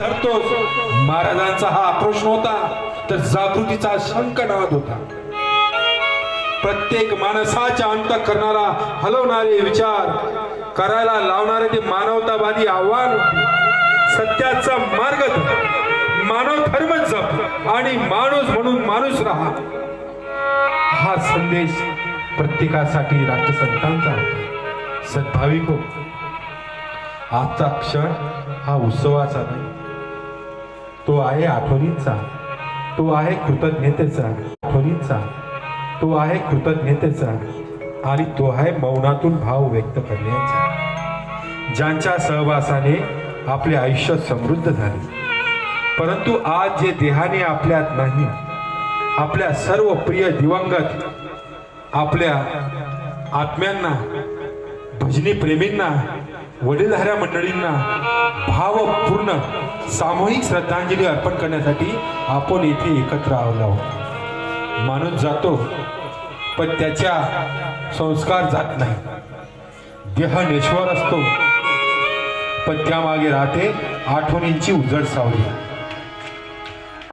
तर तो महाराजांचा हा आक्रोश नव्हता, तर जागृतीचा शंखनाद होता. प्रत्येक माणसाच्या अंत करणारा हलवणारे विचार करायला लावणारे ते मानवतावादी आव्हान होते. सत्याचा मार्ग मानव धर्म जप आणि माणूस म्हणून माणूस राहा, हा संदेश प्रत्येकासाठी राष्ट्रसंतांचा होता. सद्भाविको, आजचा क्षण हा उत्सवाचा नाही, तो आहे आठवणींचा, तो आहे कृतज्ञतेचा, आठवणींचा, तो आहे कृतज्ञतेचा आणि तो आहे मौनातून भाव व्यक्त करण्याचा. ज्यांच्या सहवासाने आपले आयुष्य समृद्ध झाले, परंतु आज जे देहाने आपल्यात नाही, आपल्या सर्व प्रिय दिवंगत आपल्या आत्म्यांना, भजनी प्रेमींना, वडीलधाऱ्या मंडळींना भावपूर्ण सामूहिक श्रद्धांजली अर्पण करण्यासाठी आपण येथे एकत्र आलो आहोत. माणूस जातो पण त्याच्या संस्कार जात नाही. देह नश्वर असतो पण त्यामागे राहते आठवणींची उजळ सावली.